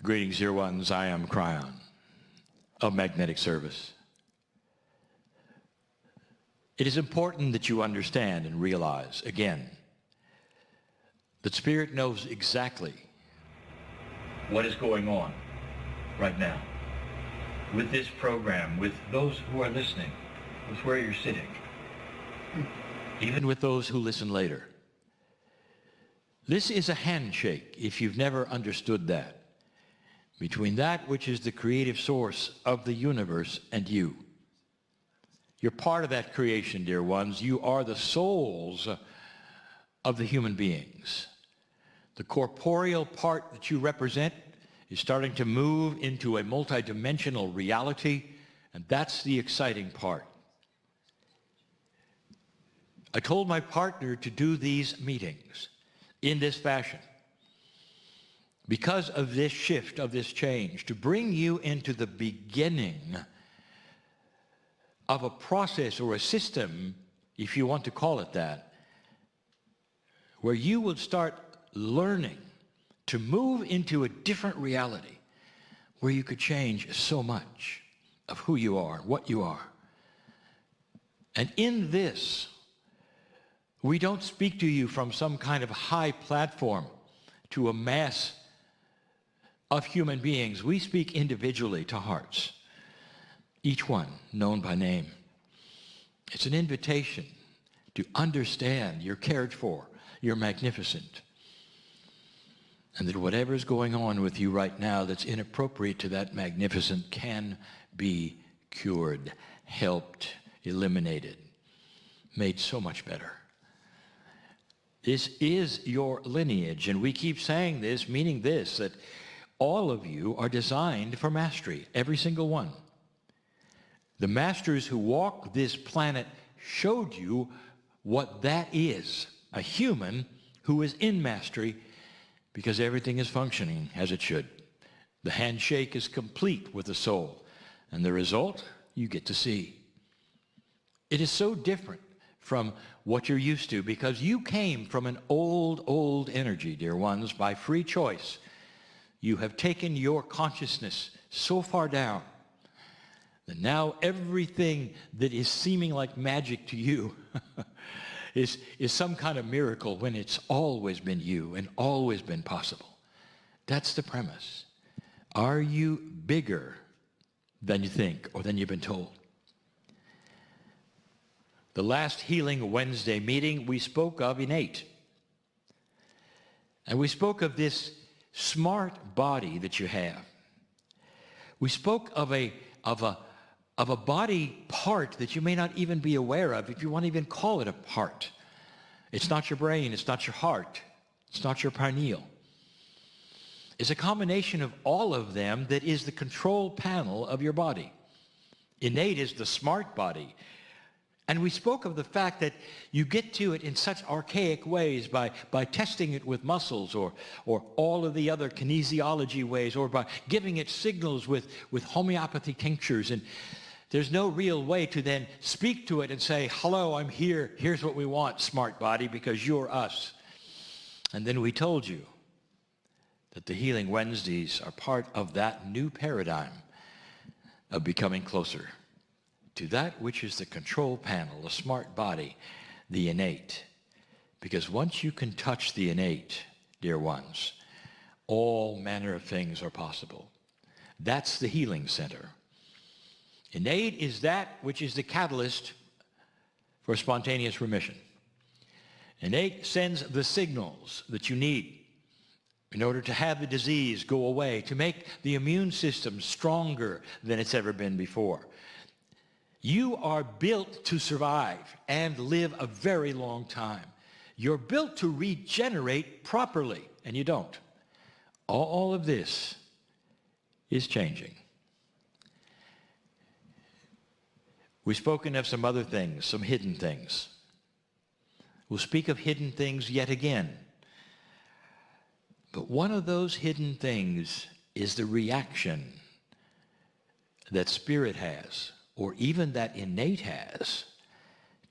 Greetings, dear ones. I am Cryon of Magnetic Service. It is important that you understand and realize, again, that Spirit knows exactly what is going on right now with this program, with those who are listening, with where you're sitting, even with those who listen later. This is a handshake, if you've never understood that, between that which is the creative source of the universe and you. You're part of that creation, dear ones. You are the souls of the human beings. The corporeal part that you represent is starting to move into a multidimensional reality, and that's the exciting part. I told my partner to do these meetings in this fashion because of this shift, of this change, to bring you into the beginning of a process or a system, if you want to call it that, where you will start learning to move into a different reality where you could change so much of who you are, what you are. And in this, we don't speak to you from some kind of high platform to a mass of human beings. We speak individually to hearts, each one known by name. It's an invitation to understand you're cared for, you're magnificent, and that whatever's going on with you right now that's inappropriate to that magnificent can be cured, helped, eliminated, made so much better. This is your lineage, and we keep saying this, meaning this, that all of you are designed for mastery, every single one. The masters who walk this planet showed you what that is, a human who is in mastery because everything is functioning as it should. The handshake is complete with the soul, and the result you get to see. It is so different from what you're used to because you came from an old energy, dear ones, by free choice. You have taken your consciousness so far down that now everything that is seeming like magic to you is some kind of miracle when it's always been you and always been possible. That's the premise. Are you bigger than you think or than you've been told? The last Healing Wednesday meeting, we spoke of innate. And we spoke of this smart body that you have. We spoke of a body part that you may not even be aware of, if you want to even call it a part. It's not your brain, it's not your heart, it's not your pineal. It's a combination of all of them that is the control panel of your body. Innate is the smart body. And we spoke of the fact that you get to it in such archaic ways by testing it with muscles or all of the other kinesiology ways, or by giving it signals with homeopathy tinctures. And there's no real way to then speak to it and say, hello, I'm here. Here's what we want, smart body, because you're us. And then we told you that the Healing Wednesdays are part of that new paradigm of becoming closer to that which is the control panel, the smart body, the innate. Because once you can touch the innate, dear ones, all manner of things are possible. That's the healing center. Innate is that which is the catalyst for spontaneous remission. Innate sends the signals that you need in order to have the disease go away, to make the immune system stronger than it's ever been before. You are built to survive and live a very long time. You're built to regenerate properly, and you don't. All of this is changing. We've spoken of some other things, some hidden things. We'll speak of hidden things yet again. But one of those hidden things is the reaction that Spirit has, or even that innate has,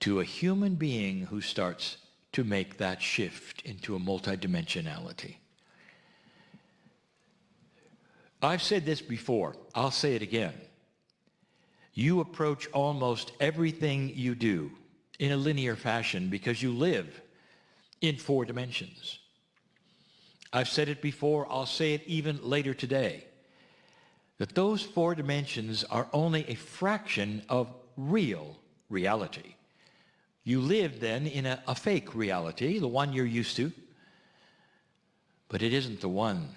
to a human being who starts to make that shift into a multidimensionality. I've said this before. I'll say it again. You approach almost everything you do in a linear fashion because you live in 4 dimensions. I've said it before. I'll say it even later today. That those 4 dimensions are only a fraction of real reality. You live then in a fake reality, the one you're used to, but it isn't the one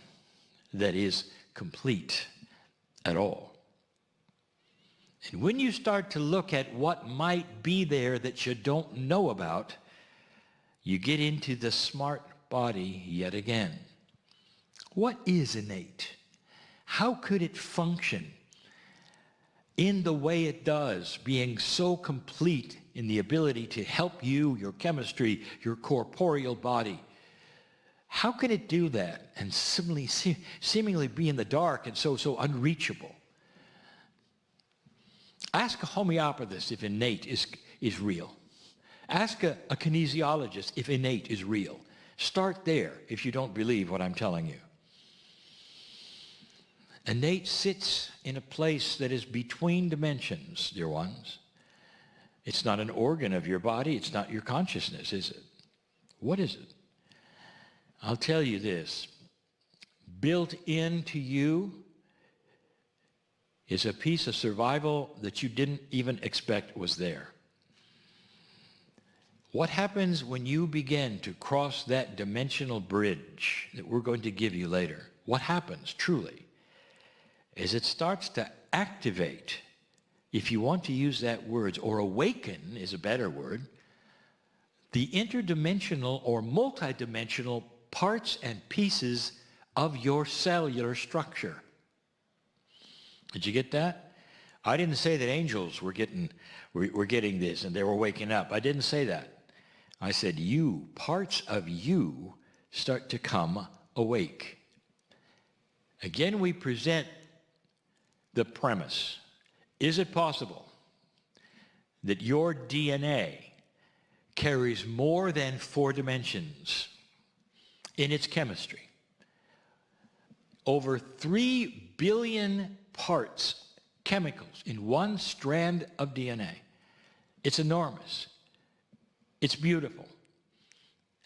that is complete at all. And when you start to look at what might be there that you don't know about, you get into the smart body yet again. What is innate? How could it function in the way it does, being so complete in the ability to help you, your chemistry, your corporeal body? How can it do that and seemingly be in the dark and so unreachable? Ask a homeopathist if innate is real. Ask a kinesiologist if innate is real. Start there if you don't believe what I'm telling you. Innate sits in a place that is between dimensions, dear ones. It's not an organ of your body. It's not your consciousness, is it? What is it? I'll tell you this. Built into you is a piece of survival that you didn't even expect was there. What happens when you begin to cross that dimensional bridge that we're going to give you later? What happens, truly, is it starts to activate, if you want to use that word, or awaken is a better word, the interdimensional or multidimensional parts and pieces of your cellular structure. Did you get that? I didn't say that angels were getting this and they were waking up. I didn't say that. I said you, parts of you, start to come awake. Again, we present the premise. Is it possible that your DNA carries more than 4 dimensions in its chemistry? Over 3 billion parts, chemicals, in one strand of DNA. It's enormous. It's beautiful.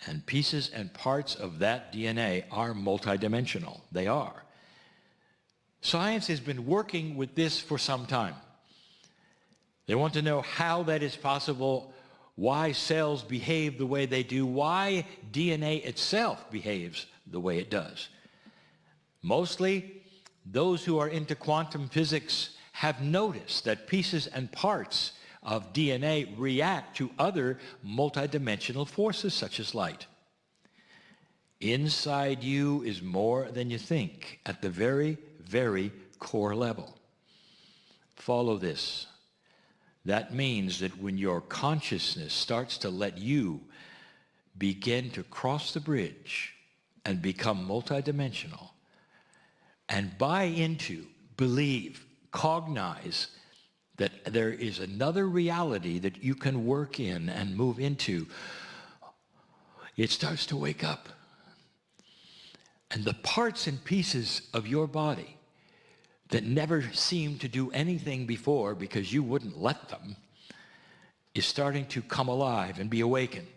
And pieces and parts of that DNA are multidimensional. They are. Science has been working with this for some time. They want to know how that is possible, why cells behave the way they do, why DNA itself behaves the way it does. Mostly, those who are into quantum physics have noticed that pieces and parts of DNA react to other multidimensional forces such as light. Inside you is more than you think at the very, very core level. Follow this. That means that when your consciousness starts to let you begin to cross the bridge and become multidimensional and buy into, believe, cognize that there is another reality that you can work in and move into, it starts to wake up. And the parts and pieces of your body that never seemed to do anything before because you wouldn't let them is starting to come alive and be awakened.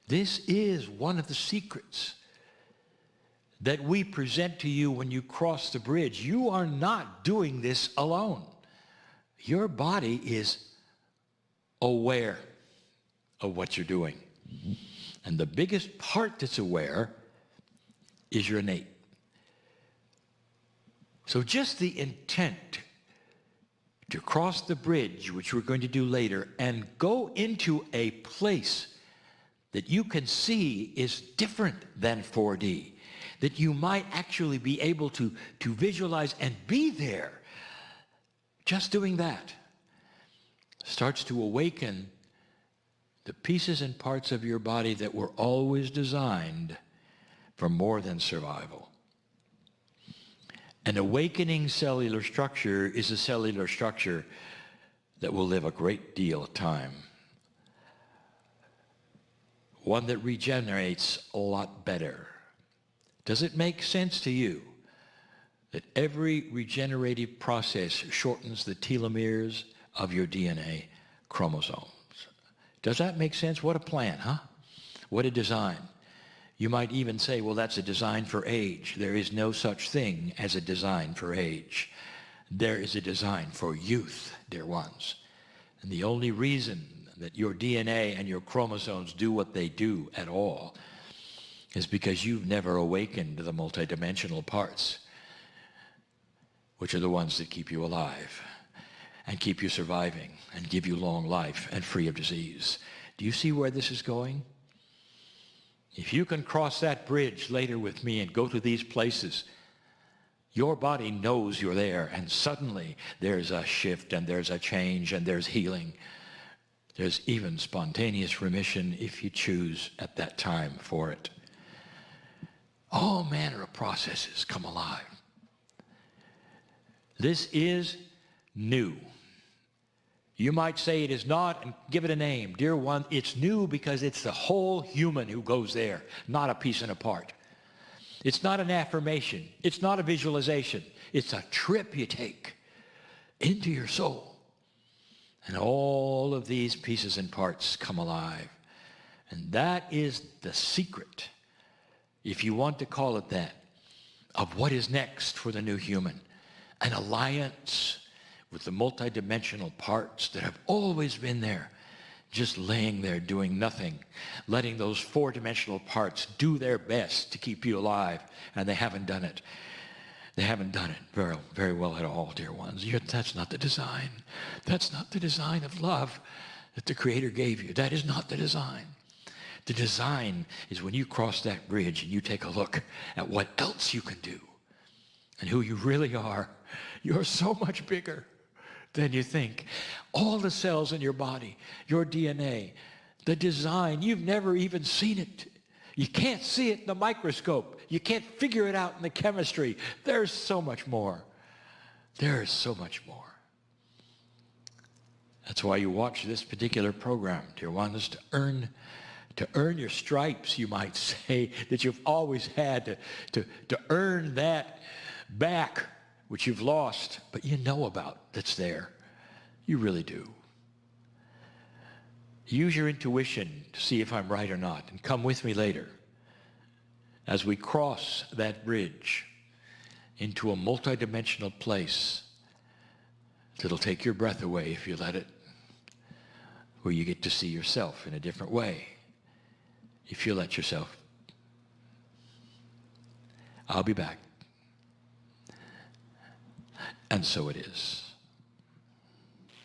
This is one of the secrets that we present to you when you cross the bridge. You are not doing this alone. Your body is aware of what you're doing. And the biggest part that's aware is your innate. So just the intent to cross the bridge, which we're going to do later, and go into a place that you can see is different than 4D, that you might actually be able to visualize and be there. Just doing that starts to awaken the pieces and parts of your body that were always designed for more than survival. An awakening cellular structure is a cellular structure that will live a great deal of time. One that regenerates a lot better. Does it make sense to you that every regenerative process shortens the telomeres of your DNA chromosomes. Does that make sense? What a plan, huh? What a design. You might even say, well, that's a design for age. There is no such thing as a design for age. There is a design for youth, dear ones. And the only reason that your DNA and your chromosomes do what they do at all is because you've never awakened the multidimensional parts, which are the ones that keep you alive and keep you surviving and give you long life and free of disease. Do you see where this is going? If you can cross that bridge later with me and go to these places, your body knows you're there, and suddenly there's a shift and there's a change and there's healing. There's even spontaneous remission if you choose at that time for it. All manner of processes come alive. This is new. You might say it is not and give it a name. Dear one, it's new because it's the whole human who goes there, not a piece and a part. It's not an affirmation. It's not a visualization. It's a trip you take into your soul. And all of these pieces and parts come alive. And that is the secret, if you want to call it that, of what is next for the new human. An alliance with the multidimensional parts that have always been there, just laying there doing nothing, letting those four-dimensional parts do their best to keep you alive, and they haven't done it. They haven't done it very, very well at all, dear ones. That's not the design. That's not the design of love that the Creator gave you. That is not the design. The design is when you cross that bridge and you take a look at what else you can do and who you really are. You're so much bigger than you think. All the cells in your body, your DNA, the design, you've never even seen it. You can't see it in the microscope. You can't figure it out in the chemistry. There's so much more. There's so much more. That's why you watch this particular program, dear ones, to earn your stripes, you might say, that you've always had to earn that back, which you've lost, but you know about that's there. You really do. Use your intuition to see if I'm right or not, and come with me later as we cross that bridge into a multidimensional place that'll take your breath away if you let it, where you get to see yourself in a different way if you let yourself. I'll be back. And so it is.